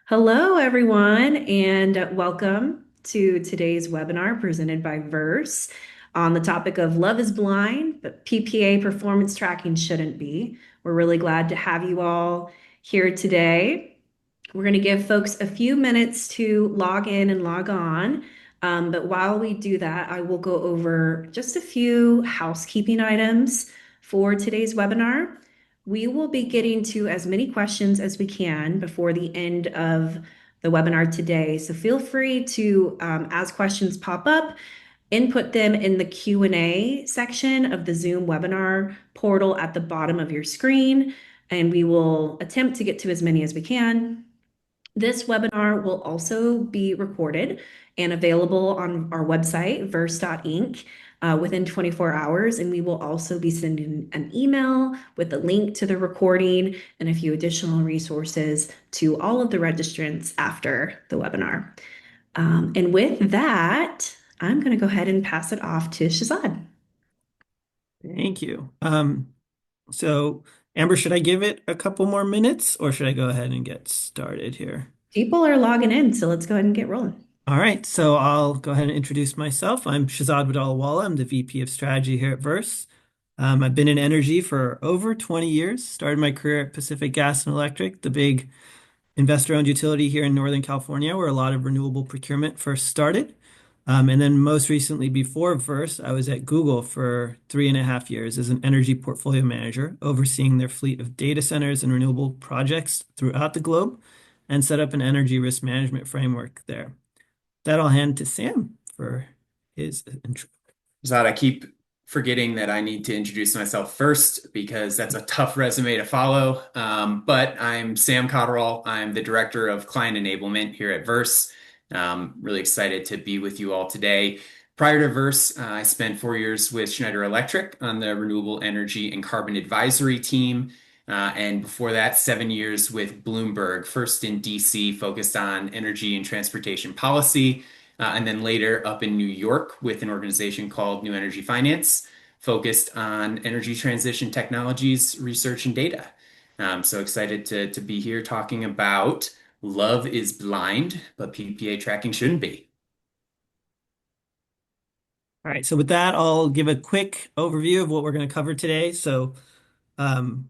Hello, everyone, and welcome to today's webinar presented by Verse on the topic of Love is Blind, but PPA performance tracking shouldn't be. We're really glad to have you all here today. We're going to give folks a few minutes to log in and log on. But while we do that, I will go over just a few housekeeping items for today's webinar. We will be getting to as many questions as we can before the end of the webinar today. So feel free to, as questions pop up, input them in the Q&A section of the Zoom webinar portal at the bottom of your screen, and we will attempt to get to as many as we can. This webinar will also be recorded and available on our website, verse.inc, within 24 hours. And we will also be sending an email with a link to the recording and a few additional resources to all of the registrants after the webinar. And with that, I'm going to go ahead and pass it off to Shehzad. Thank you. So Amber, should I give it a couple more minutes or should I go ahead and get started here? People are logging in, so let's go ahead and get rolling. All right, so I'll go ahead and introduce myself. I'm Shehzad Wadalawala. I'm the VP of Strategy here at Verse. I've been in energy for over 20 years. Started my career at Pacific Gas and Electric, the big investor-owned utility here in Northern California, where a lot of renewable procurement first started. And then most recently, before Verse, I was at Google for 3.5 years as an energy portfolio manager, overseeing their fleet of data centers and renewable projects throughout the globe, and set up an energy risk management framework there. That I'll hand to Sam for his intro. Zad, I keep forgetting that I need to introduce myself first because that's a tough resume to follow. But I'm Sam Cotterall. I'm the Director of Client Enablement here at Verse. Really excited to be with you all today. Prior to Verse, I spent 4 years with Schneider Electric on the Renewable Energy and Carbon Advisory team. And before that, 7 years with Bloomberg, first in DC, focused on energy and transportation policy. And then later up in New York with an organization called New Energy Finance, focused on energy transition technologies, research, and data. So excited to be here talking about love is blind, but PPA tracking shouldn't be. All right, so with that, I'll give a quick overview of what we're going to cover today. So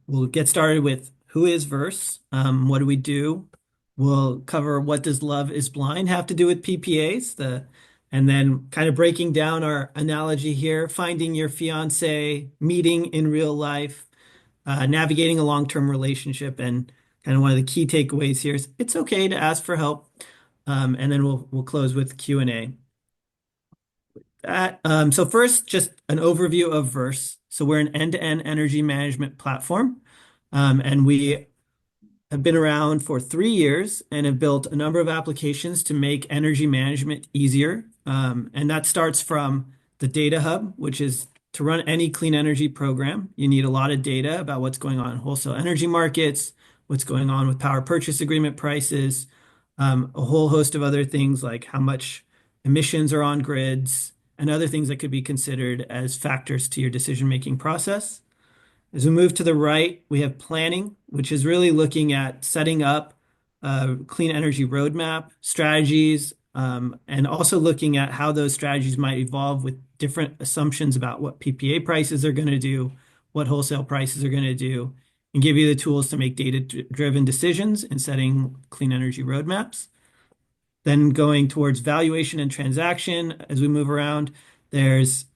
we'll get started with who is Verse, what do we do? We'll cover what does love is blind have to do with PPAs, and then kind of breaking down our analogy here, finding your fiance, meeting in real life, navigating a long-term relationship, and kind of one of the key takeaways here is it's okay to ask for help. And then we'll close with Q&A. So first, just an overview of Verse. So we're an end-to-end energy management platform, and we have been around for 3 years and have built a number of applications to make energy management easier. And that starts from the data hub, which is to run any clean energy program. You need a lot of data about what's going on in wholesale energy markets, what's going on with power purchase agreement prices, a whole host of other things like how much emissions are on grids, and other things that could be considered as factors to your decision-making process. As we move to the right, we have planning, which is really looking at setting up a clean energy roadmap, strategies, and also looking at how those strategies might evolve with different assumptions about what PPA prices are going to do, what wholesale prices are going to do, and give you the tools to make data-driven decisions in setting clean energy roadmaps. Then going towards valuation and transaction, as we move around, there's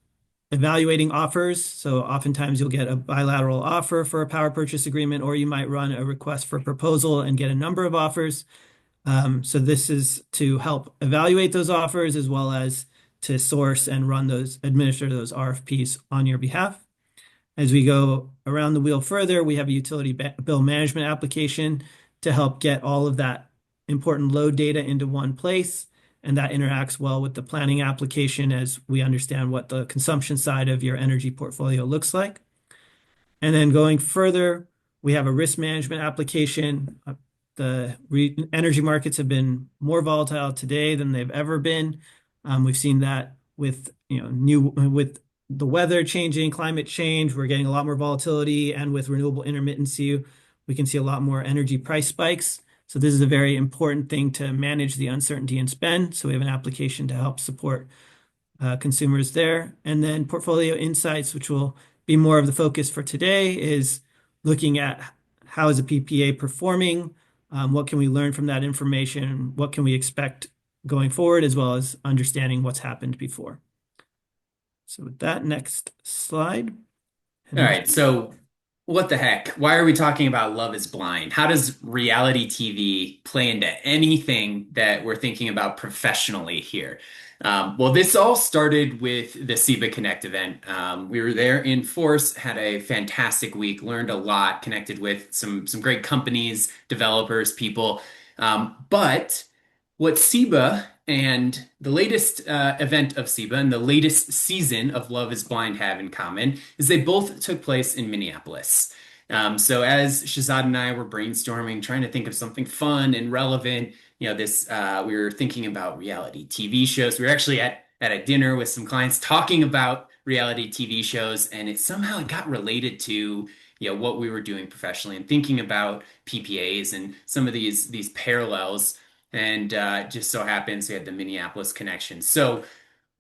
evaluating offers. So oftentimes you'll get a bilateral offer for a power purchase agreement, or you might run a request for proposal and get a number of offers. So this is to help evaluate those offers as well as to source and administer those RFPs on your behalf. As we go around the wheel further, we have a utility bill management application to help get all of that important load data into one place. And that interacts well with the planning application as we understand what the consumption side of your energy portfolio looks like. And then going further, we have a risk management application. The energy markets have been more volatile today than they've ever been. We've seen that with with the weather changing, climate change, we're getting a lot more volatility, and with renewable intermittency, we can see a lot more energy price spikes. So this is a very important thing to manage the uncertainty in spend. So we have an application to help support consumers there. And then portfolio insights, which will be more of the focus for today, is looking at how is a PPA performing, what can we learn from that information, what can we expect going forward, as well as understanding what's happened before. So with that, next slide. All right, so what the heck? Why are we talking about Love is Blind? How does reality TV play into anything that we're thinking about professionally here? Well, this all started with the SIBA Connect event. We were there in force, had a fantastic week, learned a lot, connected with some great companies, developers, people. But what SIBA and the latest event of SIBA and the latest season of Love is Blind have in common is they both took place in Minneapolis. So as Shehzad and I were brainstorming, trying to think of something fun and relevant, this we were thinking about reality TV shows. We were actually at a dinner with some clients talking about reality TV shows, and it somehow got related to what we were doing professionally and thinking about PPAs and some of these parallels. And just so happens we had the Minneapolis connection. So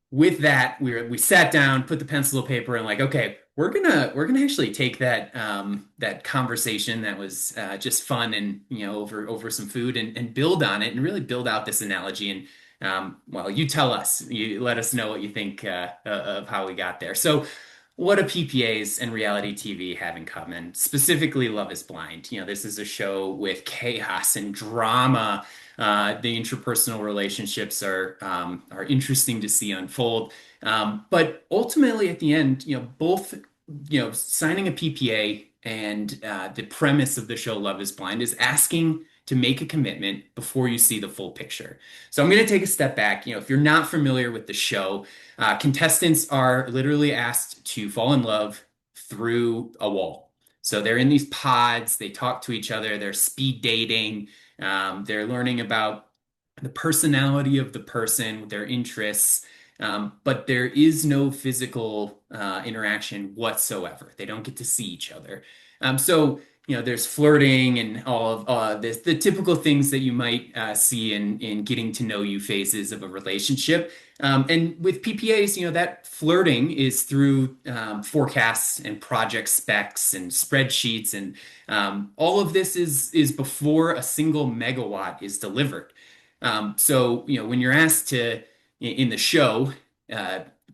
with that, we sat down, put the pencil to paper, and like, okay, we're gonna actually take that conversation that was just fun and over some food and build on it and really build out this analogy. And well, you tell us, you let us know what you think of how we got there. So what do PPAs and reality TV have in common? Specifically, Love is Blind. This is a show with chaos and drama. The interpersonal relationships are interesting to see unfold. But ultimately, at the end, both signing a PPA and the premise of the show Love is Blind is asking to make a commitment before you see the full picture. So I'm going to take a step back. If you're not familiar with the show, contestants are literally asked to fall in love through a wall. So they're in these pods, they talk to each other, they're speed dating, they're learning about the personality of the person, their interests, but there is no physical interaction whatsoever. They don't get to see each other. So there's flirting and all of the typical things that you might see in getting to know you phases of a relationship. And with PPAs, that flirting is through forecasts and project specs and spreadsheets, and all of this is before a single megawatt is delivered. So when you're asked to in the show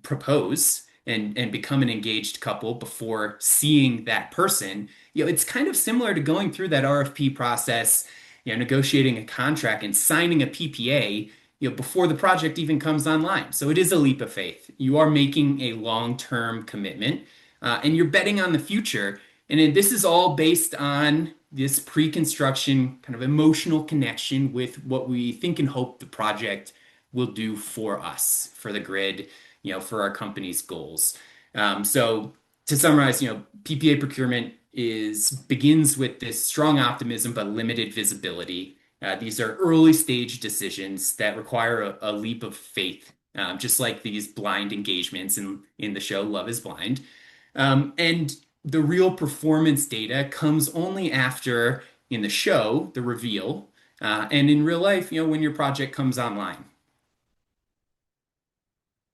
propose and become an engaged couple before seeing that person, it's kind of similar to going through that RFP process, negotiating a contract and signing a PPA, before the project even comes online. So it is a leap of faith. You are making a long-term commitment, and you're betting on the future. And this is all based on this pre-construction kind of emotional connection with what we think and hope the project will do for us, for the grid, for our company's goals. So to summarize, PPA procurement begins with this strong optimism but limited visibility. These are early stage decisions that require a leap of faith, just like these blind engagements in the show Love is Blind. And the real performance data comes only after, in the show, the reveal, and in real life, when your project comes online.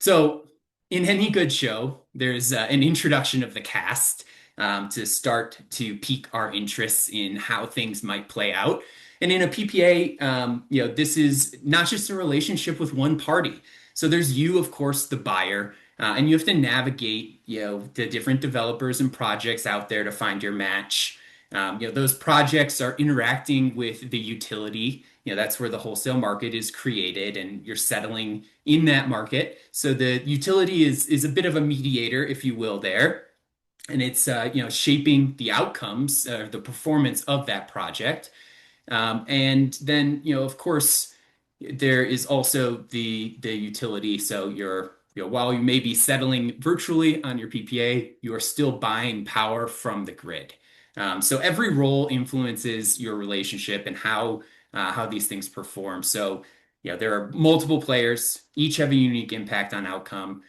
So in any good show, there's an introduction of the cast to start to pique our interests in how things might play out. And in a PPA, this is not just a relationship with one party. So there's you, of course, the buyer, and you have to navigate, the different developers and projects out there to find your match. Those projects are interacting with the utility. That's where the wholesale market is created, and you're settling in that market. So the utility is a bit of a mediator, if you will, there. And it's shaping the outcomes, the performance of that project. And then, of course, there is also the utility. So while you may be settling virtually on your PPA, you are still buying power from the grid. So every role influences your relationship and how these things perform. So there are multiple players, each have a unique impact on outcome.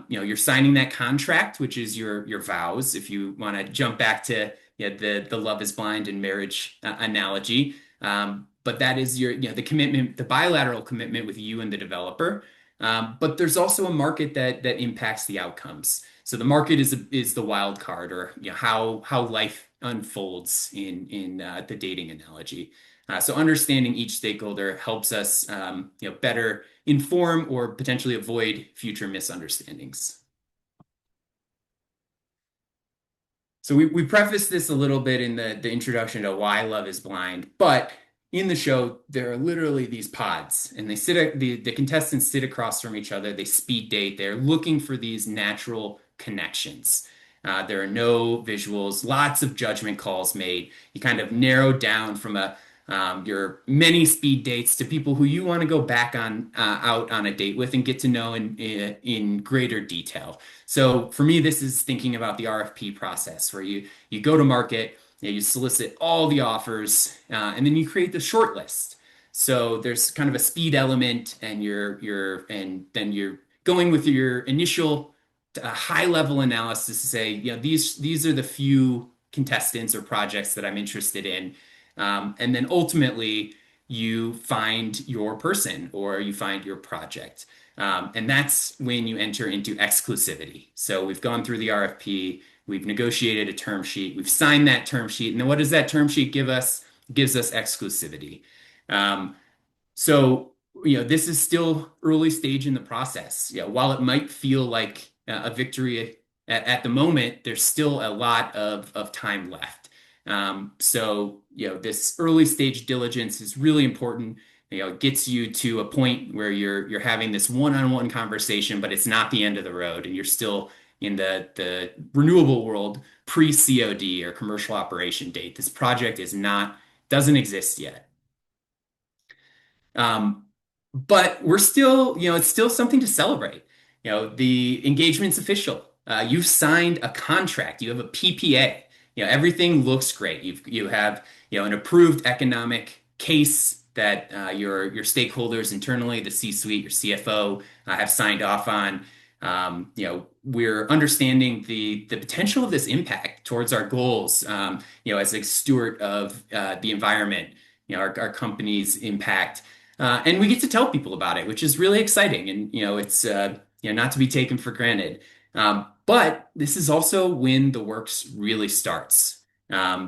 You're signing that contract, which is your vows. If you want to jump back to the Love is Blind and marriage analogy, But that is the commitment, the bilateral commitment with you and the developer. But there's also a market that impacts the outcomes. So the market is the wild card, or how life unfolds in the dating analogy. So understanding each stakeholder helps us better inform or potentially avoid future misunderstandings. So we prefaced this a little bit in the introduction to why love is blind, but in the show there are literally these pods, and the contestants sit across from each other. They speed date. They're looking for these natural connections. There are no visuals, lots of judgment calls made. You kind of narrow down from your many speed dates to people who you want to go back on out on a date with and get to know in greater detail. So for me, this is thinking about the RFP process where you go to market, you solicit all the offers, and then you create the short list. So there's kind of a speed element, and then you're going with your initial high level analysis to say, these are the few contestants or projects that I'm interested in. And then ultimately, you find your person or you find your project. And that's when you enter into exclusivity. So we've gone through the RFP, we've negotiated a term sheet, we've signed that term sheet. And then what does that term sheet give us? It gives us exclusivity. Um, this is still early stage in the process. While it might feel like a victory at the moment, there's still a lot of time left. This early stage diligence is really important. It gets you to a point where you're having this one-on-one conversation, but it's not the end of the road, and you're still in the renewable world pre-COD or commercial operation date. This project doesn't exist yet. But we're still, it's still something to celebrate. The engagement's official. You've signed a contract. You have a PPA. Everything looks great. You have, an approved economic case that your stakeholders internally, the C-suite, your CFO, have signed off on. We're understanding the potential of this impact towards our goals. As a steward of the environment, our company's impact. And we get to tell people about it, which is really exciting. And, it's not to be taken for granted. But this is also when the works really starts.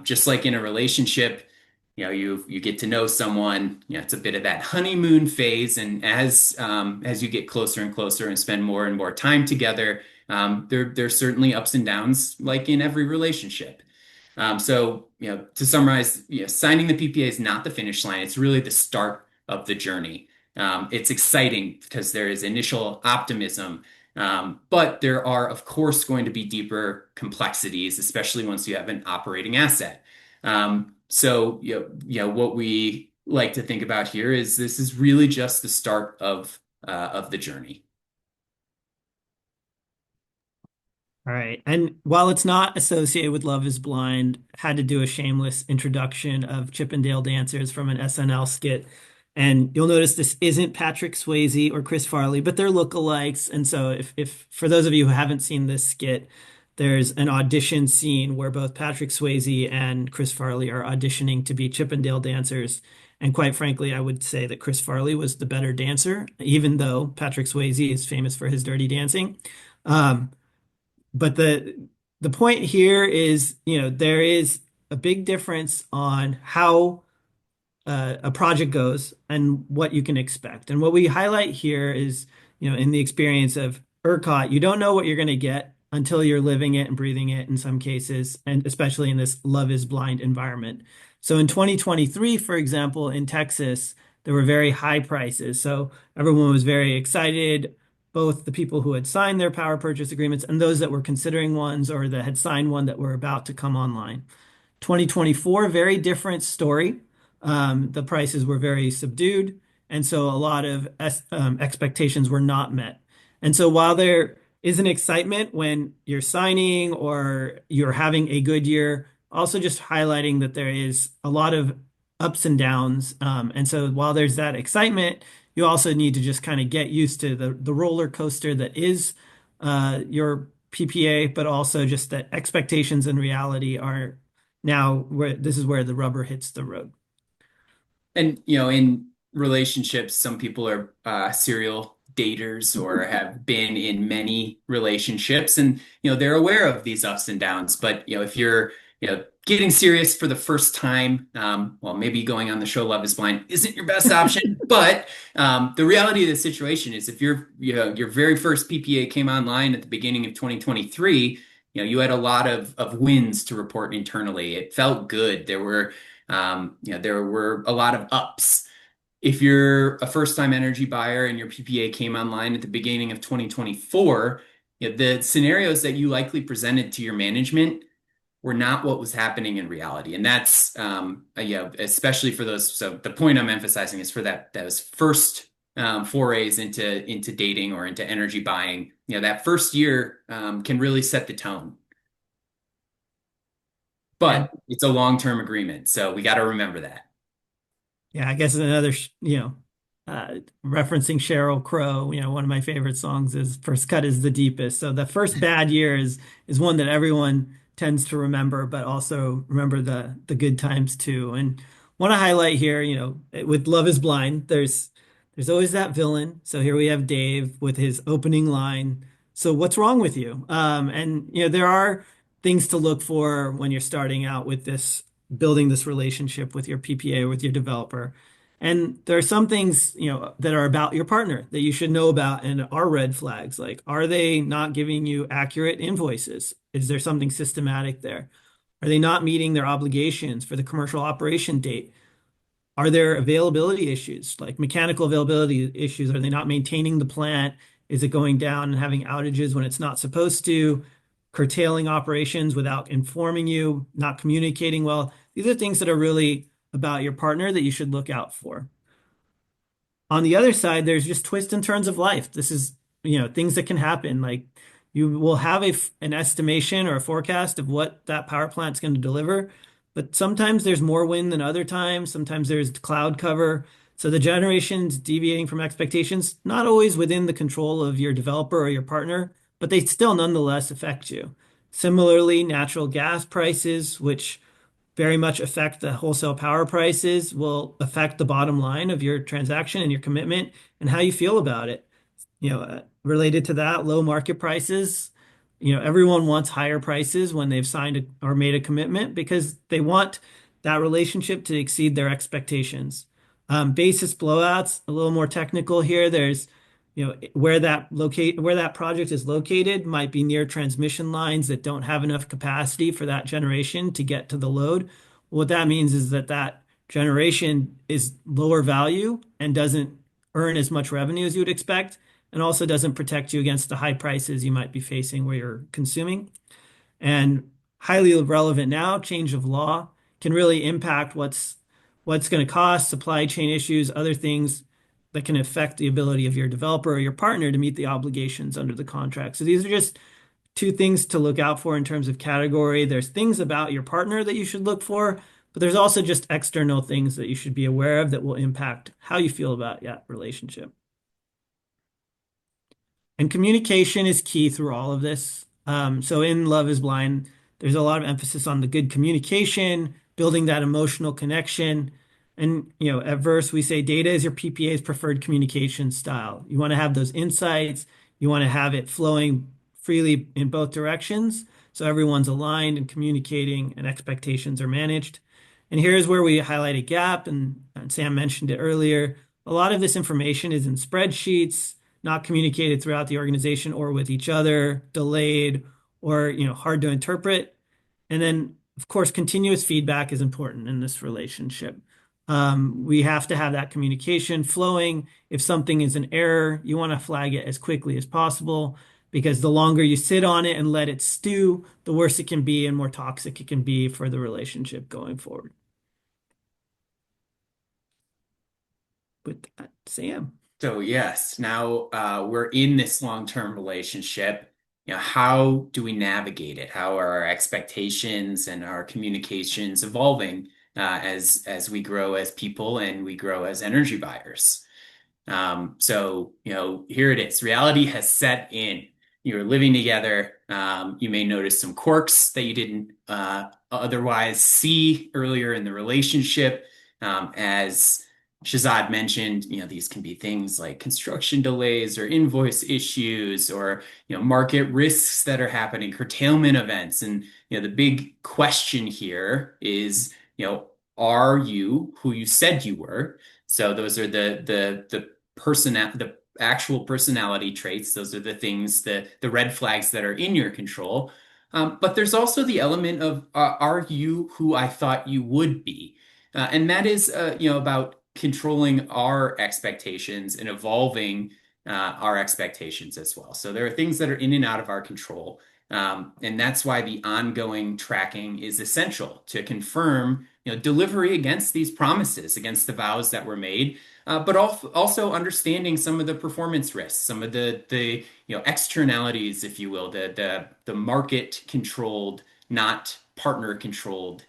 Just like in a relationship, you get to know someone, it's a bit of that honeymoon phase. And as you get closer and closer and spend more and more time together, there's certainly ups and downs, like in every relationship. To summarize, signing the PPA is not the finish line. It's really the start of the journey. It's exciting because there is initial optimism, but there are, of course, going to be deeper complexities, especially once you have an operating asset. What we like to think about here is this is really just the start of the journey. All right. And while it's not associated with Love is Blind, had to do a shameless introduction of Chippendale dancers from an SNL skit. And you'll notice this isn't Patrick Swayze or Chris Farley, but they're lookalikes. And so if for those of you who haven't seen this skit, there's an audition scene where both Patrick Swayze and Chris Farley are auditioning to be Chippendale dancers. And quite frankly, I would say that Chris Farley was the better dancer, even though Patrick Swayze is famous for his dirty dancing. But the point here is, there is a big difference on how a project goes and what you can expect. And what we highlight here is, in the experience of ERCOT, you don't know what you're going to get until you're living it and breathing it in some cases, and especially in this Love is Blind environment. So in 2023, for example, in Texas, there were very high prices. So everyone was very excited, both the people who had signed their power purchase agreements and those that were considering ones or that had signed one that were about to come online. 2024, very different story. The prices were very subdued, and so a lot of expectations were not met. And so while there is an excitement when you're signing or you're having a good year, also just highlighting that there is a lot of ups and downs. And so while there's that excitement, you also need to just kind of get used to the roller coaster that is your PPA, but also just that expectations and reality are now where this is where the rubber hits the road. And, in relationships, some people are serial daters or have been in many relationships and, they're aware of these ups and downs. But, if you're, getting serious for the first time, well, maybe going on the show Love is Blind isn't your best option. But the reality of the situation is if your very first PPA came online at the beginning of 2023, you had a lot of wins to report internally. It felt good. There were a lot of ups. If you're a first-time energy buyer and your PPA came online at the beginning of 2024, the scenarios that you likely presented to your management were not what was happening in reality. And that's, especially for those. So the point I'm emphasizing is for those first forays into dating or into energy buying, that first year can really set the tone. And But it's a long-term agreement, so we got to remember that. yeah, I guess another, referencing Sheryl Crow, one of my favorite songs is First Cut is the Deepest. So the first bad year is one that everyone tends to remember, but also remember the good times too. And want to highlight here, with Love is Blind, there's always that villain. So here we have Dave with his opening line. So what's wrong with you? And there are things to look for when you're starting out with this, building this relationship with your PPA or with your developer. And there are some things, that are about your partner that you should know about and are red flags. Like, are they not giving you accurate invoices? Is there something systematic there? Are they not meeting their obligations for the commercial operation date? Are there availability issues, like mechanical availability issues? Are they not maintaining the plant? Is it going down and having outages when it's not supposed to? Curtailing operations without informing you, not communicating well. These are things that are really about your partner that you should look out for. On the other side, there's just twists and turns of life. This is, things that can happen. Like you will have an estimation or a forecast of what that power plant's going to deliver, but sometimes there's more wind than other times. Sometimes there's cloud cover. So the generation's deviating from expectations, not always within the control of your developer or your partner, but they still nonetheless affect you. Similarly, natural gas prices, which very much affect the wholesale power prices, will affect the bottom line of your transaction and your commitment and how you feel about it. Related to that, low market prices, everyone wants higher prices when they've or made a commitment because they want that relationship to exceed their expectations. Basis blowouts, a little more technical here. There's, where that project is located might be near transmission lines that don't have enough capacity for that generation to get to the load. What that means is that generation is lower value and doesn't earn as much revenue as you would expect, and also doesn't protect you against the high prices you might be facing where you're consuming. And highly relevant now, change of law can really impact what's going to cost, supply chain issues, other things that can affect the ability of your developer or your partner to meet the obligations under the contract. So these are just two things to look out for in terms of category. There's things about your partner that you should look for, but there's also just external things that you should be aware of that will impact how you feel about that relationship. And communication is key through all of this. So in Love is Blind, there's a lot of emphasis on the good communication, building that emotional connection. And at Verse, we say data is your PPA's preferred communication style. You want to have those insights. You want to have it flowing freely in both directions, so everyone's aligned and communicating and expectations are managed. And here's where we highlight a gap, and Sam mentioned it earlier. A lot of this information is in spreadsheets, not communicated throughout the organization or with each other, delayed, or hard to interpret. And then, of course, continuous feedback is important in this relationship. We have to have that communication flowing. If something is an error, you want to flag it as quickly as possible, because the longer you sit on it and let it stew, the worse it can be and more toxic it can be for the relationship going forward. With that, Sam. So yes, now we're in this long-term relationship. How do we navigate it? How are our expectations and our communications evolving as we grow as people and we grow as energy buyers? So here it is. Reality has set in. You're living together. You may notice some quirks that you didn't otherwise see earlier in the relationship, as Shehzad mentioned, these can be things like construction delays or invoice issues or, market risks that are happening, curtailment events. And, the big question here is, are you who you said you were? So those are the actual personality traits. Those are the things, the red flags that are in your control. But there's also the element of, are you who I thought you would be? And that is, about controlling our expectations and evolving our expectations as well. So there are things that are in and out of our control. And that's why the ongoing tracking is essential to confirm, delivery against these promises, against the vows that were made, but also understanding some of the performance risks, some of the externalities, if you will, the market controlled, not partner controlled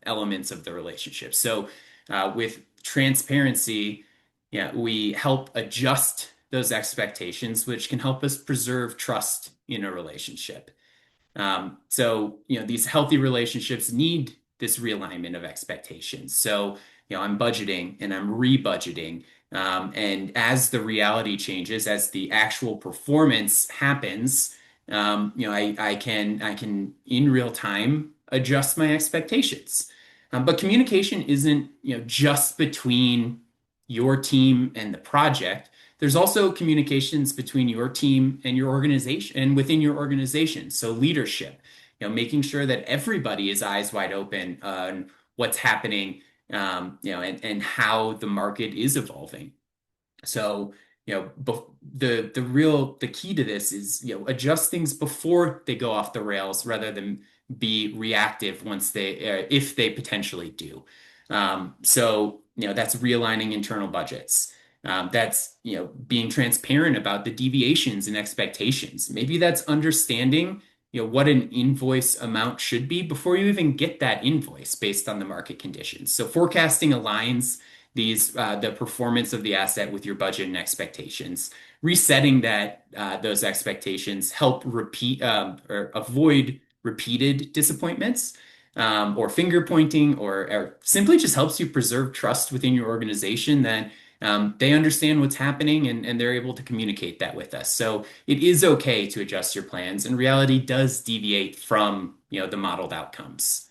elements of the relationship. So with transparency, yeah, we help adjust those expectations, which can help us preserve trust in a relationship. So these healthy relationships need this realignment of expectations. So, I'm budgeting and I'm rebudgeting. And as the reality changes, as the actual performance happens, I can in real time adjust my expectations. But communication isn't, just between your team and the project. There's also communications between your team and your organization and within your organization. So leadership, making sure that everybody is eyes wide open on what's happening, and how the market is evolving. So, the key to this is, adjust things before they go off the rails rather than be reactive if they potentially do. That's realigning internal budgets. That's, being transparent about the deviations and expectations. Maybe that's understanding, what an invoice amount should be before you even get that invoice based on the market conditions. So forecasting aligns the performance of the asset with your budget and expectations. Resetting those expectations help repeat or avoid repeated disappointments, or finger pointing, or simply just helps you preserve trust within your organization that they understand what's happening, and they're able to communicate that with us. So it is okay to adjust your plans, and reality does deviate from, the modeled outcomes.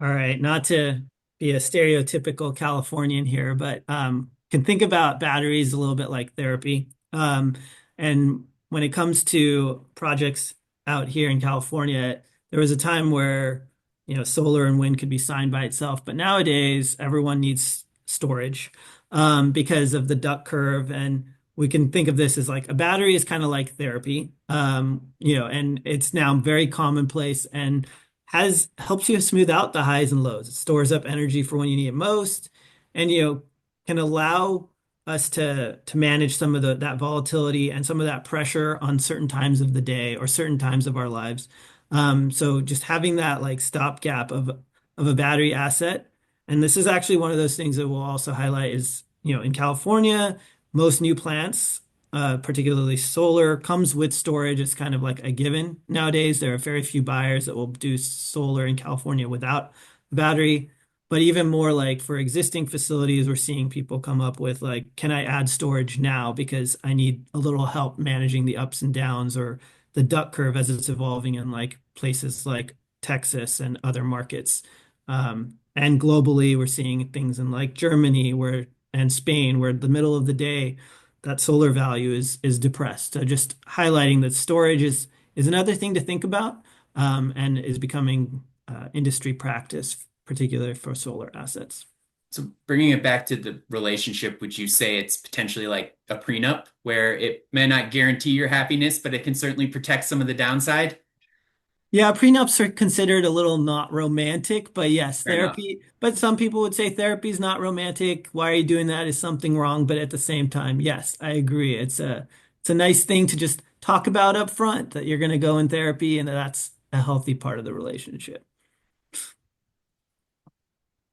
All right, not to be a stereotypical Californian here, but can think about batteries a little bit like therapy. And when it comes to projects out here in California, there was a time where, solar and wind could be signed by itself, but nowadays everyone needs storage because of the duck curve. And we can think of this as like a battery is kind of like therapy, and it's now very commonplace and has helps you smooth out the highs and lows. It stores up energy for when you need it most, and can allow us to manage some of that volatility and some of that pressure on certain times of the day or certain times of our lives. So just having that like stopgap of a battery asset, and this is actually one of those things that we'll also highlight is in California, most new plants, particularly solar, comes with storage. It's kind of like a given nowadays. There are very few buyers that will do solar in California without battery. But even more like for existing facilities, we're seeing people come up with like, can I add storage now because I need a little help managing the ups and downs or the duck curve as it's evolving in like places like Texas and other markets. And globally, we're seeing things in like Germany and Spain, where the middle of the day, that solar value is depressed. So just highlighting that storage is another thing to think about, and is becoming industry practice, particularly for solar assets. So bringing it back to the relationship, would you say it's potentially like a prenup where it may not guarantee your happiness, but it can certainly protect some of the downside? Yeah, prenups are considered a little not romantic, but yes, Fair enough. therapy. But some people would say therapy is not romantic. Why are you doing that? Is something wrong? But at the same time, yes, I agree. It's a nice thing to just talk about up front that you're going to go in therapy and that's a healthy part of the relationship.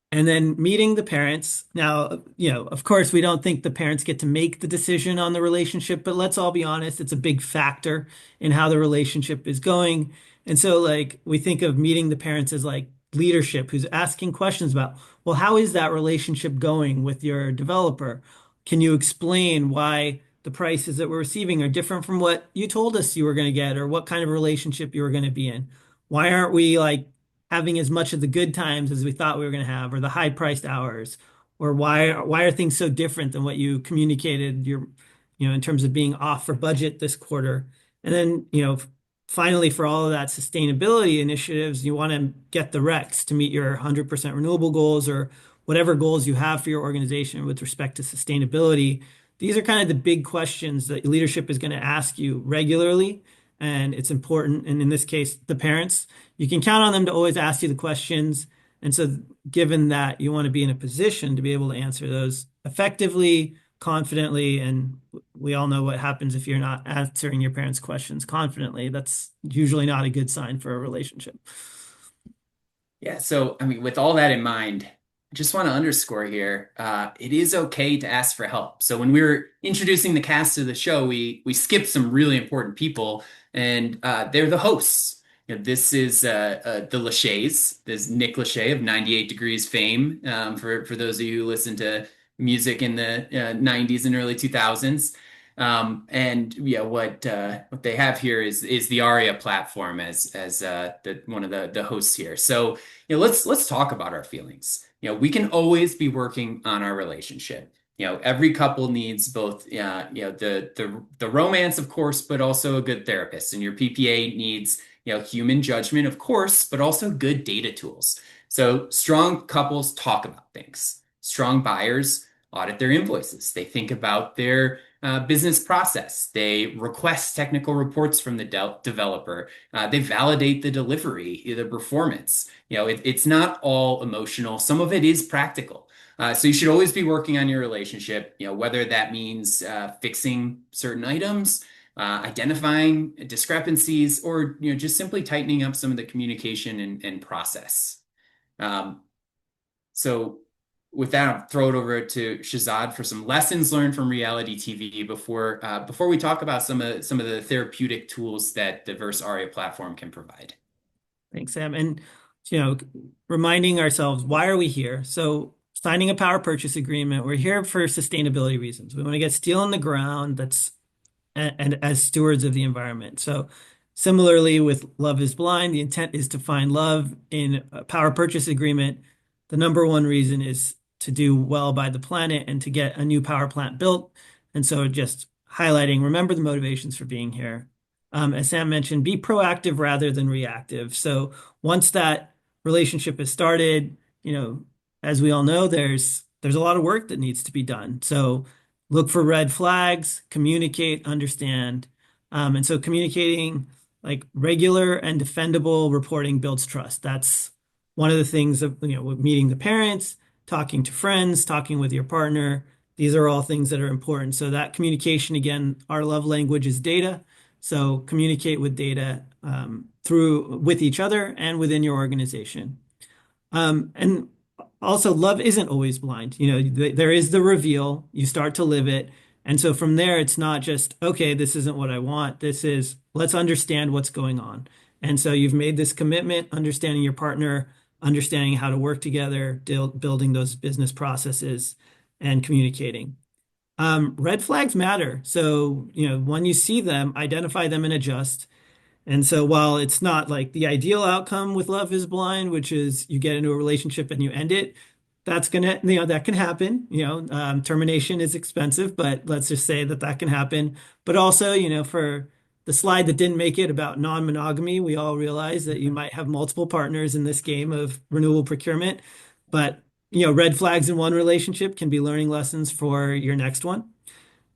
And then meeting the parents. Now, of course, we don't think the parents get to make the decision on the relationship, but let's all be honest, it's a big factor in how the relationship is going. And so, like, we think of meeting the parents as like leadership who's asking questions about, well, how is that relationship going with your developer? Can you explain why the prices that we're receiving are different from what you told us you were going to get, or what kind of relationship you were going to be in? Why aren't we like having as much of the good times as we thought we were going to have, or the high priced hours? Or why are things so different than what you communicated in terms of being off for budget this quarter? And then, finally, for all of that sustainability initiatives, you want to get the recs to meet your 100% renewable goals or whatever goals you have for your organization with respect to sustainability. These are kind of the big questions that leadership is going to ask you regularly. And it's important. And in this case, the parents, you can count on them to always ask you the questions. And so, given that you want to be in a position to be able to answer those effectively, confidently, and we all know what happens if you're not answering your parents' questions confidently. That's usually not a good sign for a relationship. Yeah, so I mean, with all that in mind, I just want to underscore here, it is okay to ask for help. So when we were introducing the cast of the show, we skipped some really important people, and they're the hosts. This is the Lachey's. This is Nick Lachey of 98 Degrees fame, for those of you who listen to music in the 90s and early 2000s. And yeah, what they have here is the Aria platform as one of the hosts here. So let's talk about our feelings. We can always be working on our relationship. Every couple needs both the romance, of course, but also a good therapist. And your PPA needs human judgment, of course, but also good data tools. So strong couples talk about things. Strong buyers audit their invoices. They think about their business process. They request technical reports from the developer. They validate the delivery, the performance. It's not all emotional. Some of it is practical. So you should always be working on your relationship, whether that means fixing certain items, identifying discrepancies, or just simply tightening up some of the communication and process. So with that, I'll throw it over to Shehzad for some lessons learned from reality TV before we talk about some of the therapeutic tools that the Verse Aria platform can provide. Thanks, Sam. And reminding ourselves, why are we here? So signing a power purchase agreement, we're here for sustainability reasons. We want to get steel in the ground and as stewards of the environment. So similarly with Love is Blind, the intent is to find love in a power purchase agreement. The number one reason is to do well by the planet and to get a new power plant built. And so just highlighting, remember the motivations for being here. As Sam mentioned, be proactive rather than reactive. So once that relationship is started, as we all know, there's a lot of work that needs to be done. So look for red flags, communicate, understand. And so communicating like regular and defendable reporting builds trust. That's one of the things of, with meeting the parents, talking to friends, talking with your partner. These are all things that are important. So that communication, again, our love language is data. So communicate with data with each other and within your organization. And also, love isn't always blind. There is the reveal. You start to live it. And so from there, it's not just, okay, this isn't what I want. This is, let's understand what's going on. And so you've made this commitment, understanding your partner, understanding how to work together, building those business processes and communicating. Red flags matter. So, when you see them, identify them and adjust. And so while it's not like the ideal outcome with Love is Blind, which is you get into a relationship and you end it, that can happen. Termination is expensive, but let's just say that can happen. But also, for the slide that didn't make it about non-monogamy, we all realize that you might have multiple partners in this game of renewable procurement. But, red flags in one relationship can be learning lessons for your next one.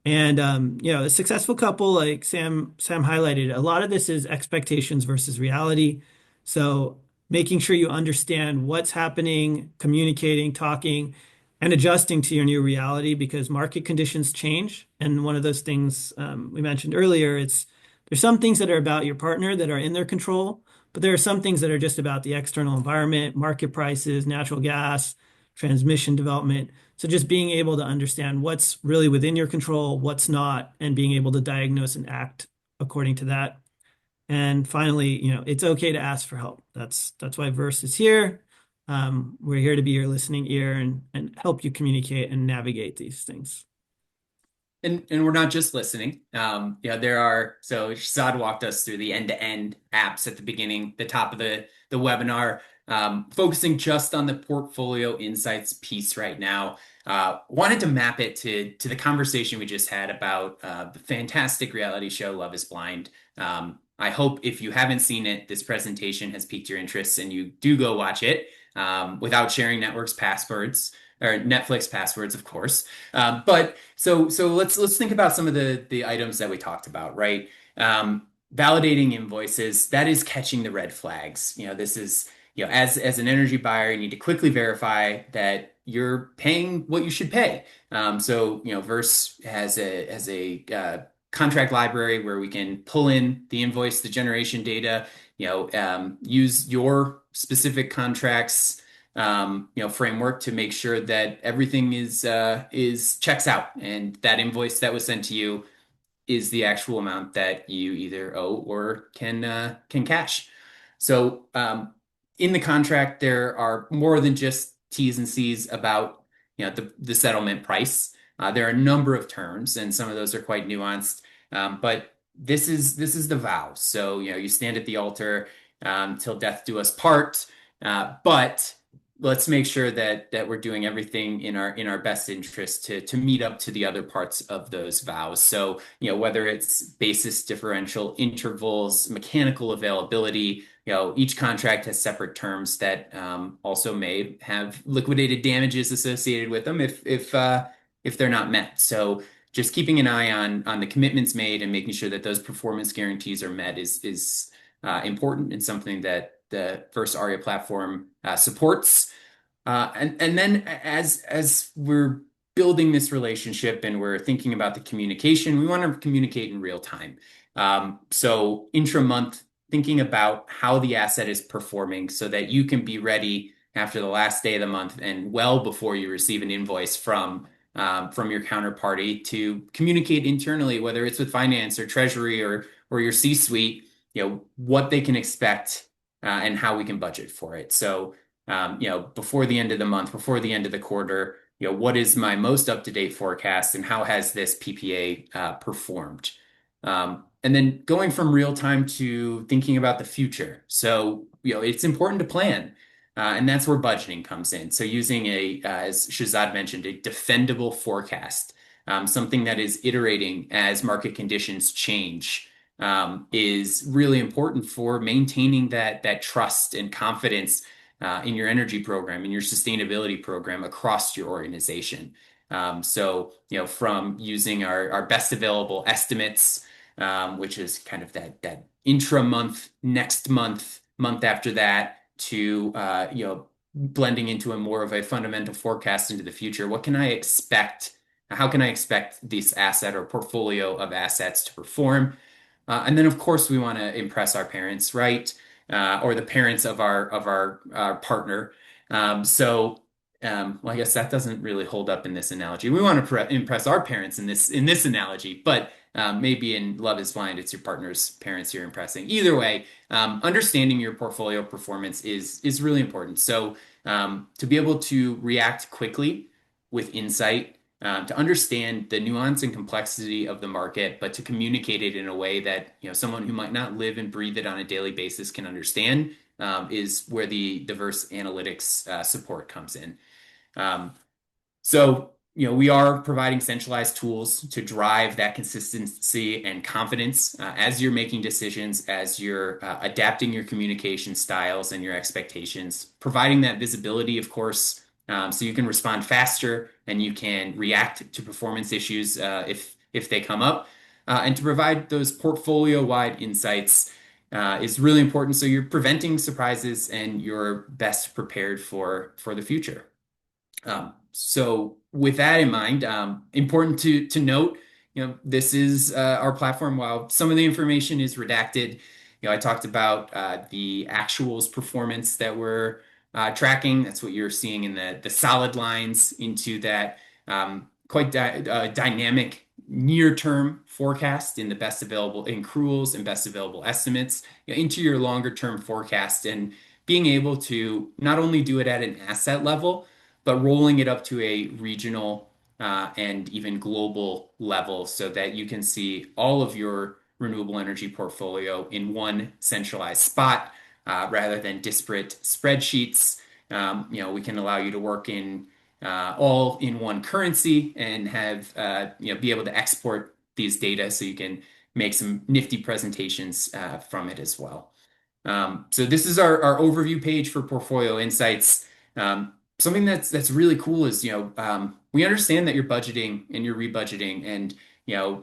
And a successful couple, like Sam highlighted, a lot of this is expectations versus reality. So making sure you understand what's happening, communicating, talking, and adjusting to your new reality because market conditions change. And one of those things we mentioned earlier, there's some things that are about your partner that are in their control, but there are some things that are just about the external environment, market prices, natural gas, transmission development. So just being able to understand what's really within your control, what's not, and being able to diagnose and act according to that. And finally, it's okay to ask for help. That's why Verse is here. We're here to be your listening ear and help you communicate and navigate these things. And we're not just listening. So Shehzad walked us through the end-to-end apps at the beginning, the top of the webinar, focusing just on the portfolio insights piece right now. Wanted to map it to the conversation we just had about the fantastic reality show Love is Blind. I hope if you haven't seen it, this presentation has piqued your interest and you do go watch it without sharing networks passwords or Netflix passwords, of course. But so let's think about some of the items that we talked about, right? Validating invoices, that is catching the red flags. This is, as an energy buyer, you need to quickly verify that you're paying what you should pay. Verse has a contract library where we can pull in the invoice, the generation data, use your specific contracts framework to make sure that everything is checks out and that invoice that was sent to you is the actual amount that you either owe or can cash. So in the contract, there are more than just T's and C's about the settlement price. There are a number of terms, and some of those are quite nuanced. But this is the vow. So you stand at the altar till death do us part. But let's make sure that we're doing everything in our best interest to meet up to the other parts of those vows. So, whether it's basis differential intervals, mechanical availability, each contract has separate terms that also may have liquidated damages associated with them if they're not met. So just keeping an eye on the commitments made and making sure that those performance guarantees are met is important and something that the Verse Aria platform supports. And then as we're building this relationship and we're thinking about the communication, we want to communicate in real time. So intra-month, thinking about how the asset is performing so that you can be ready after the last day of the month and well before you receive an invoice from your counterparty to communicate internally, whether it's with finance or treasury or your C-suite, what they can expect and how we can budget for it. So, before the end of the month, before the end of the quarter, what is my most up-to-date forecast and how has this PPA performed? And then going from real time to thinking about the future. So, it's important to plan. And that's where budgeting comes in. So using as Shehzad mentioned, a defendable forecast, something that is iterating as market conditions change, is really important for maintaining that trust and confidence in your energy program, in your sustainability program across your organization. From using our best available estimates, which is kind of that intra-month, next month after that, to blending into a more of a fundamental forecast into the future. What can I expect? How can I expect this asset or portfolio of assets to perform? And then, of course, we want to impress our parents, right? Or the parents of our partner. I guess that doesn't really hold up in this analogy. We want to impress our parents in this analogy, but maybe in Love is Blind, it's your partner's parents you're impressing. Either way, understanding your portfolio performance is really important. So to be able to react quickly with insight, to understand the nuance and complexity of the market, but to communicate it in a way that someone who might not live and breathe it on a daily basis can understand, is where the diverse analytics support comes in. We are providing centralized tools to drive that consistency and confidence as you're making decisions, as you're adapting your communication styles and your expectations, providing that visibility, of course, so you can respond faster and you can react to performance issues if they come up, and to provide those portfolio-wide insights is really important. So you're preventing surprises and you're best prepared for the future. So with that in mind, important to note, this is our platform. While some of the information is redacted, I talked about the actuals performance that we're tracking. That's what you're seeing in the solid lines into that quite dynamic near-term forecast in the best available in accruals and best available estimates, into your longer-term forecast, and being able to not only do it at an asset level, but rolling it up to a regional and even global level so that you can see all of your renewable energy portfolio in one centralized spot rather than disparate spreadsheets. We can allow you to work in all in one currency and have be able to export these data so you can make some nifty presentations from it as well. So this is our overview page for Portfolio Insights. Something that's really cool is we understand that you're budgeting and you're rebudgeting, and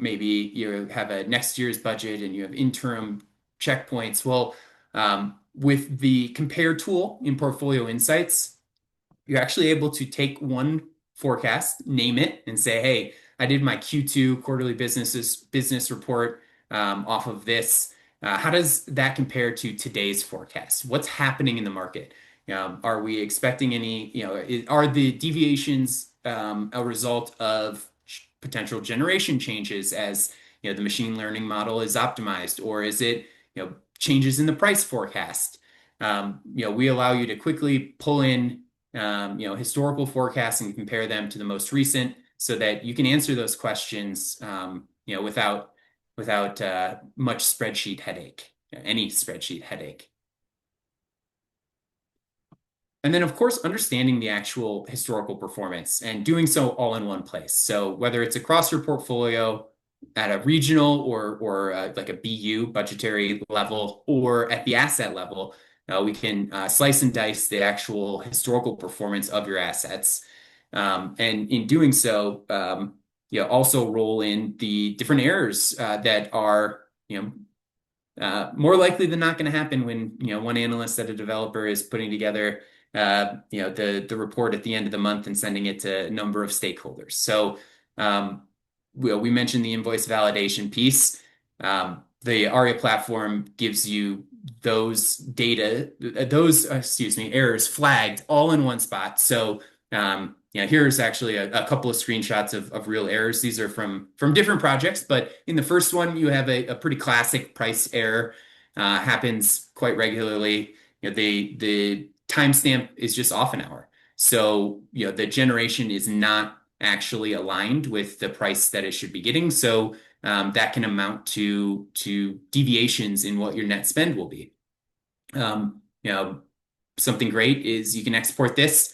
maybe you have a next year's budget and you have interim checkpoints. Well, with the compare tool in Portfolio Insights, you're actually able to take one forecast, name it, and say, hey, I did my Q2 quarterly business report off of this. How does that compare to today's forecast? What's happening in the market? Are we expecting any, are the deviations a result of potential generation changes as, the machine learning model is optimized, or is it, changes in the price forecast? We allow you to quickly pull in historical forecasts and compare them to the most recent so that you can answer those questions, without much spreadsheet headache, any spreadsheet headache. And then, of course, understanding the actual historical performance and doing so all in one place. So whether it's across your portfolio at a regional or like a BU budgetary level, or at the asset level, we can slice and dice the actual historical performance of your assets. And in doing so, also roll in the different errors that are, more likely than not going to happen when, one analyst at a developer is putting together, the report at the end of the month and sending it to a number of stakeholders. So, we mentioned the invoice validation piece. The Aria platform gives you those errors flagged all in one spot. So, here's actually a couple of screenshots of real errors. These are from different projects, but in the first one, you have a pretty classic price error, happens quite regularly. The timestamp is just off an hour. So, the generation is not actually aligned with the price that it should be getting. So, that can amount to deviations in what your net spend will be. Something great is you can export this,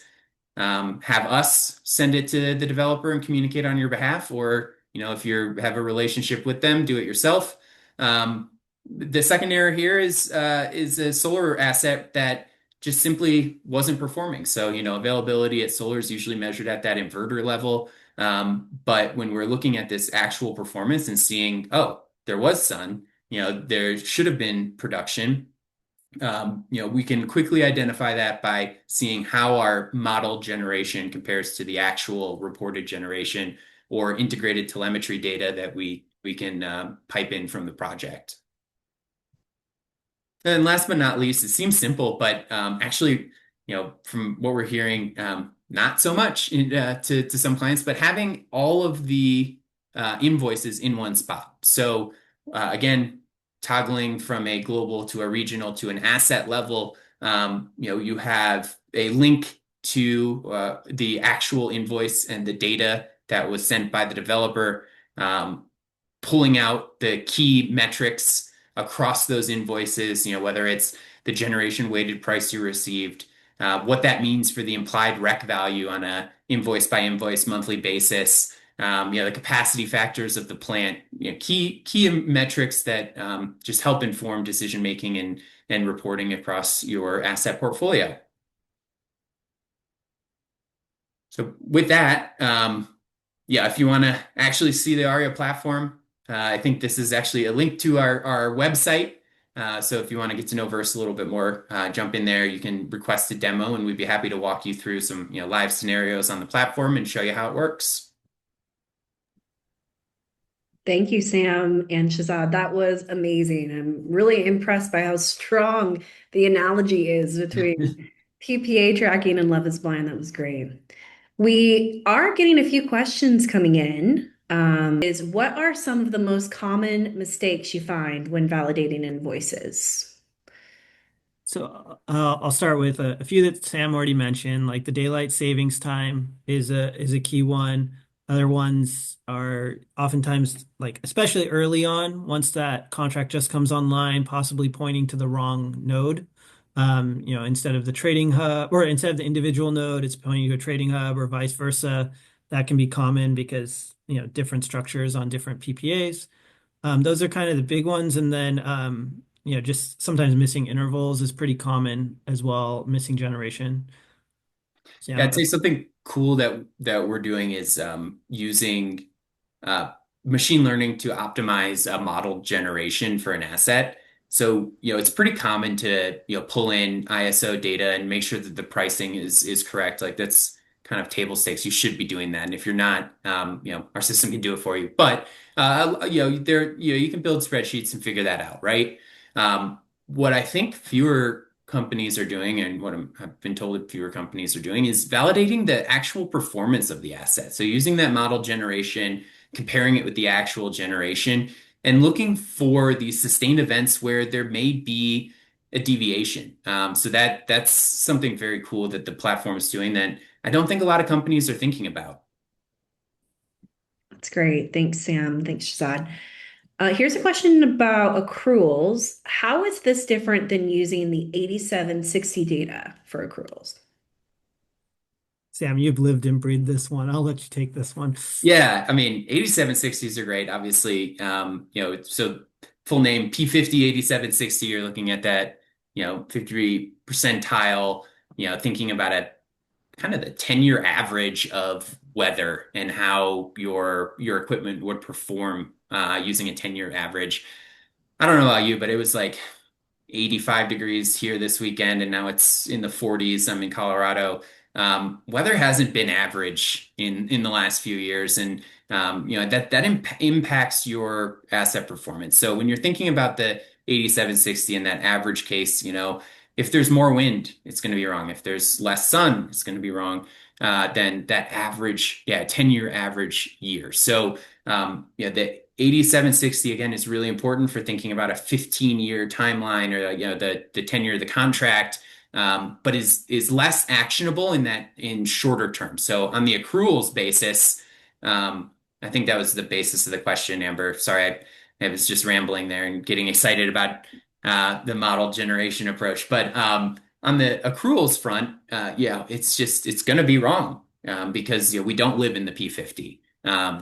have us send it to the developer and communicate on your behalf, or if you have a relationship with them, do it yourself. The second error here is a solar asset that just simply wasn't performing. So, availability at solar is usually measured at that inverter level. But when we're looking at this actual performance and seeing, oh, there was sun, there should have been production. We can quickly identify that by seeing how our model generation compares to the actual reported generation or integrated telemetry data that we can pipe in from the project. And last but not least, it seems simple, but actually, from what we're hearing, not so much to some clients, but having all of the invoices in one spot. So again, toggling from a global to a regional to an asset level, you have a link to the actual invoice and the data that was sent by the developer, pulling out the key metrics across those invoices, whether it's the generation weighted price you received, what that means for the implied rec value on a invoice by invoice monthly basis, the capacity factors of the plant, key metrics that just help inform decision making and reporting across your asset portfolio. So with that, if you want to actually see the Aria platform, I think this is actually a link to our website. So if you want to get to know Verse a little bit more, jump in there. You can request a demo, and we'd be happy to walk you through some live scenarios on the platform and show you how it works. Thank you, Sam and Shehzad. That was amazing. I'm really impressed by how strong the analogy is between PPA tracking and Love is Blind. That was great. We are getting a few questions coming in. Is what are some of the most common mistakes you find when validating invoices? So I'll start with a few that Sam already mentioned, like the daylight savings time is a key one. Other ones are oftentimes like especially early on, once that contract just comes online, possibly pointing to the wrong node. Instead of the trading hub or instead of the individual node, it's pointing to a trading hub or vice versa. That can be common because different structures on different PPAs. Those are kind of the big ones. And then, just sometimes missing intervals is pretty common as well, missing generation. So, Yeah, yeah, I'd say something cool that we're doing is using uh, machine learning to optimize a model generation for an asset. So, it's pretty common to, pull in ISO data and make sure that the pricing is correct. Like that's kind of table stakes. You should be doing that. And if you're not, our system can do it for you. But you can build spreadsheets and figure that out, right? What I think fewer companies are doing, and I've been told that fewer companies are doing, is validating the actual performance of the asset. So using that model generation, comparing it with the actual generation, and looking for these sustained events where there may be a deviation. So that's something very cool that the platform is doing that I don't think a lot of companies are thinking about. That's great. Thanks, Sam. Thanks, Shehzad. Here's a question about accruals. How is this different than using the 8760 data for accruals? Sam, you've lived and breathed this one. I'll let you take this one. Yeah, I mean, 8760s are great, obviously. So full name P50 8760, you're looking at that, 50 percentile, thinking about a kind of the 10-year average of weather and how your equipment would perform using a 10-year average. I don't know about you, but it was like 85 degrees here this weekend, and now it's in the 40s. I'm in Colorado. Weather hasn't been average in the last few years, and that impacts your asset performance. So when you're thinking about the 8760 in that average case, if there's more wind, it's going to be wrong. If there's less sun, it's going to be wrong. Than that average, 10-year average year. So the 8760 again is really important for thinking about a 15-year timeline or the tenure of the contract, but is less actionable in shorter term. So on the accruals basis, I think that was the basis of the question, Amber. Sorry, I was just rambling there and getting excited about the model generation approach. But on the accruals front, it's going to be wrong because we don't live in the P50.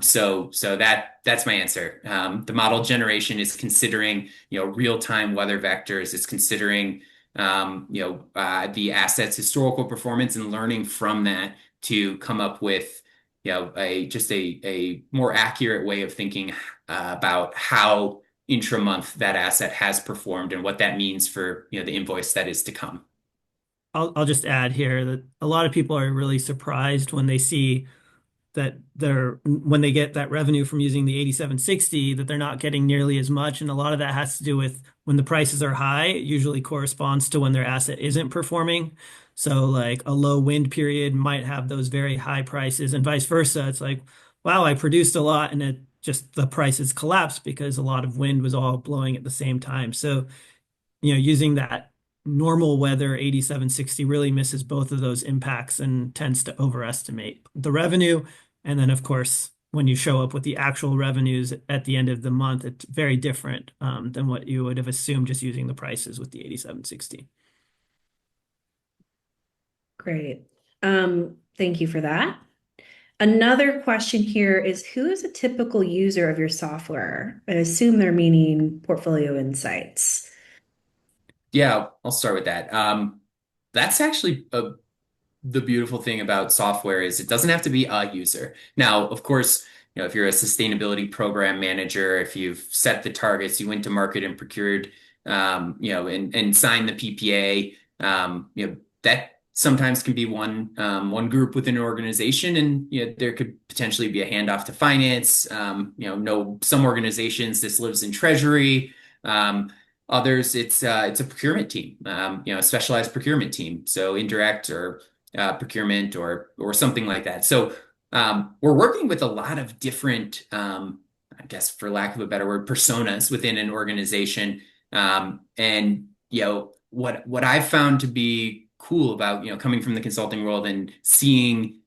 So that's my answer. The model generation is considering, real-time weather vectors. It's considering, the asset's historical performance and learning from that to come up with, a more accurate way of thinking about how intra-month that asset has performed and what that means for, the invoice that is to come. I'll just add here that a lot of people are really surprised when they see that when they get that revenue from using the 8760 that they're not getting nearly as much. And a lot of that has to do with when the prices are high, it usually corresponds to when their asset isn't performing. So like a low wind period might have those very high prices and vice versa. It's like, wow, I produced a lot and it just the prices collapsed because a lot of wind was all blowing at the same time. So, using that normal weather 8760 really misses both of those impacts and tends to overestimate the revenue. And then, of course, when you show up with the actual revenues at the end of the month, it's very different than what you would have assumed just using the prices with the 8760. Great. Thank you for that. Another question here is who is a typical user of your software? I assume they're meaning Portfolio Insights. Yeah, I'll start with that. That's actually the beautiful thing about software is it doesn't have to be a user. Now, of course, if you're a sustainability program manager, if you've set the targets, you went to market and procured, and signed the PPA, that sometimes can be one group within an organization, and there could potentially be a handoff to finance. No, some organizations this lives in treasury. Others, it's a procurement team, a specialized procurement team, so indirect or procurement or something like that. So we're working with a lot of different, I guess for lack of a better word, personas within an organization. And what I've found to be cool about coming from the consulting world and seeing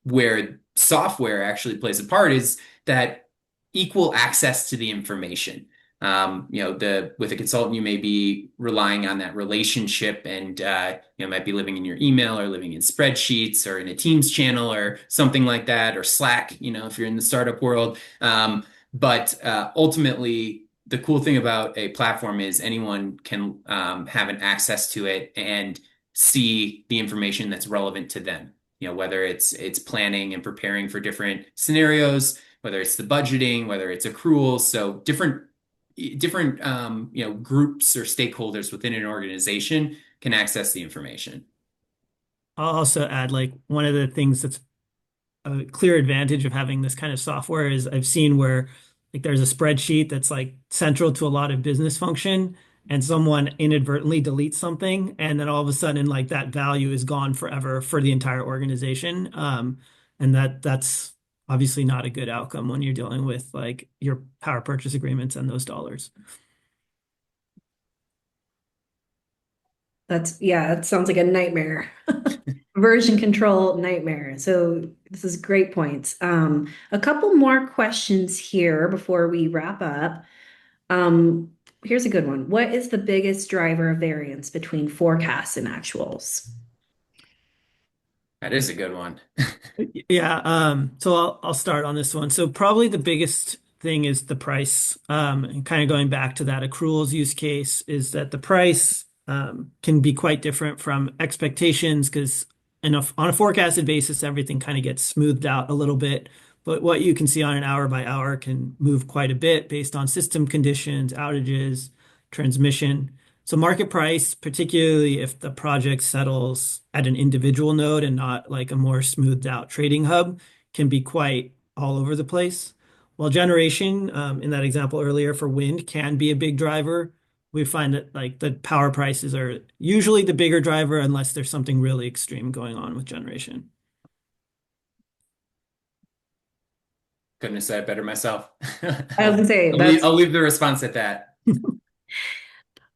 where software actually plays a part is that equal access to the information. With a consultant, you may be relying on that relationship and might be living in your email or living in spreadsheets or in a Teams channel or something like that, or Slack, if you're in the startup world. But ultimately, the cool thing about a platform is anyone can have an access to it and see the information that's relevant to them. Whether it's planning and preparing for different scenarios, whether it's the budgeting, whether it's accruals, so different groups or stakeholders within an organization can access the information. I'll also add, like, one of the things that's a clear advantage of having this kind of software is I've seen where, like, there's a spreadsheet that's like central to a lot of business function, and someone inadvertently deletes something, and then all of a sudden, like, that value is gone forever for the entire organization. And that's obviously not a good outcome when you're dealing with like your power purchase agreements and those dollars. That sounds like a nightmare. Version control nightmare. So this is great points. A couple more questions here before we wrap up. Here's a good one. What is the biggest driver of variance between forecasts and actuals? That is a good one. Yeah, so I'll start on this one. So probably the biggest thing is the price. And kind of going back to that accruals use case is that the price can be quite different from expectations because on a forecasted basis, everything kind of gets smoothed out a little bit. But what you can see on an hour by hour can move quite a bit based on system conditions, outages, transmission. So market price, particularly if the project settles at an individual node and not like a more smoothed out trading hub, can be quite all over the place. While generation, in that example earlier for wind, can be a big driver, we find that like the power prices are usually the bigger driver unless there's something really extreme going on with generation. Couldn't have said it better myself. I was gonna say I'll leave the response at that.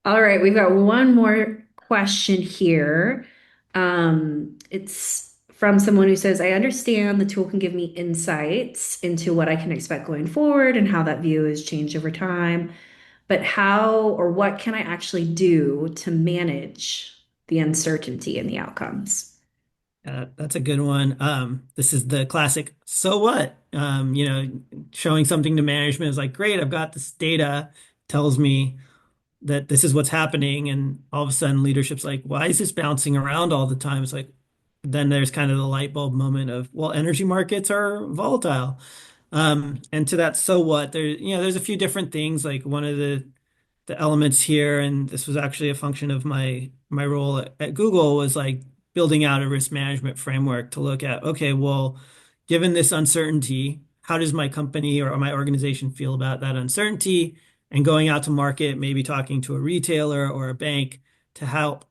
all right. We've got one more question here. It's from someone who says, I understand the tool can give me insights into what I can expect going forward and how that view has changed over time. But how or what can I actually do to manage the uncertainty in the outcomes? That's a good one. This is the classic, so what? Showing something to management is like, great, I've got this data, tells me that this is what's happening. And all of a sudden leadership's like, why is this bouncing around all the time? It's like, then there's kind of the light bulb moment of, well, energy markets are volatile. And to that, so what? There's a few different things. Like one of the elements here, and this was actually a function of my role at Google, was like building out a risk management framework to look at, okay, well, given this uncertainty, how does my company or my organization feel about that uncertainty? And going out to market, maybe talking to a retailer or a bank to help,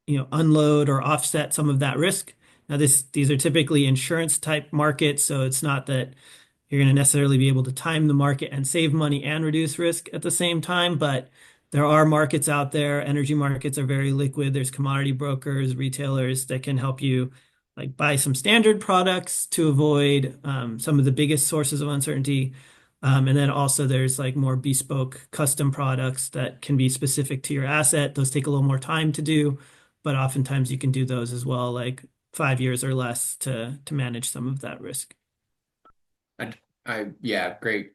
unload or offset some of that risk. Now, these are typically insurance type markets, so it's not that you're going to necessarily be able to time the market and save money and reduce risk at the same time, but there are markets out there. Energy markets are very liquid. There's commodity brokers, retailers that can help you like buy some standard products to avoid some of the biggest sources of uncertainty. And then also there's like more bespoke custom products that can be specific to your asset. Those take a little more time to do, but oftentimes you can do those as well, like 5 years or less to manage some of that risk. Yeah, great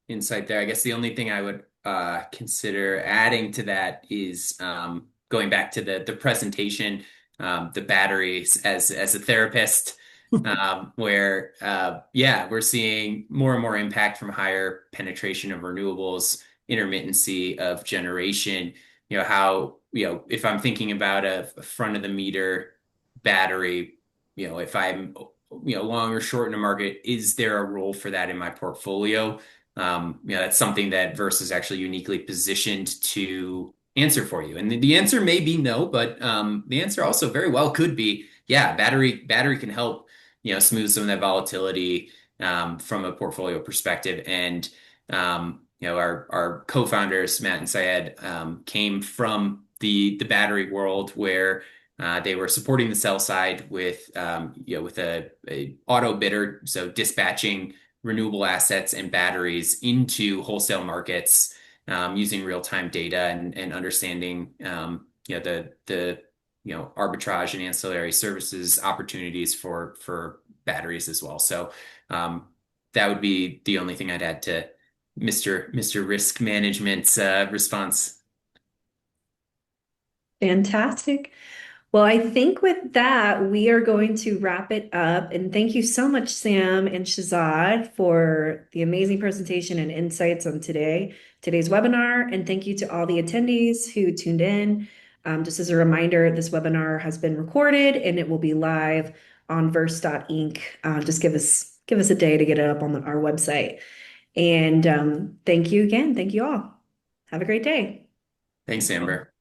insight there. I guess the only thing I would consider adding to that is going back to the presentation, the batteries as a therapist, where we're seeing more and more impact from higher penetration of renewables, intermittency of generation. If I'm thinking about a front of the meter battery, if I'm long or short in the market, is there a role for that in my portfolio? That's something that Verse is actually uniquely positioned to answer for you. And the answer may be no, but the answer also very well could be yeah, battery can help, smooth some of that volatility from a portfolio perspective. And our co-founders, Matt and Syed, came from the battery world where they were supporting the sell side with a auto bidder, so dispatching renewable assets and batteries into wholesale markets using real-time data and understanding the arbitrage and ancillary services opportunities for batteries as well. So that would be the only thing I'd add to Mr. Risk Management's response. Fantastic. Well, I think with that, we are going to wrap it up. And thank you so much, Sam and Shehzad, for the amazing presentation and insights on today's webinar. And thank you to all the attendees who tuned in. Just as a reminder, this webinar has been recorded and it will be live on verse.inc. Just give us a day to get it up on our website. And thank you again. Thank you all. Have a great day. Thanks, Amber.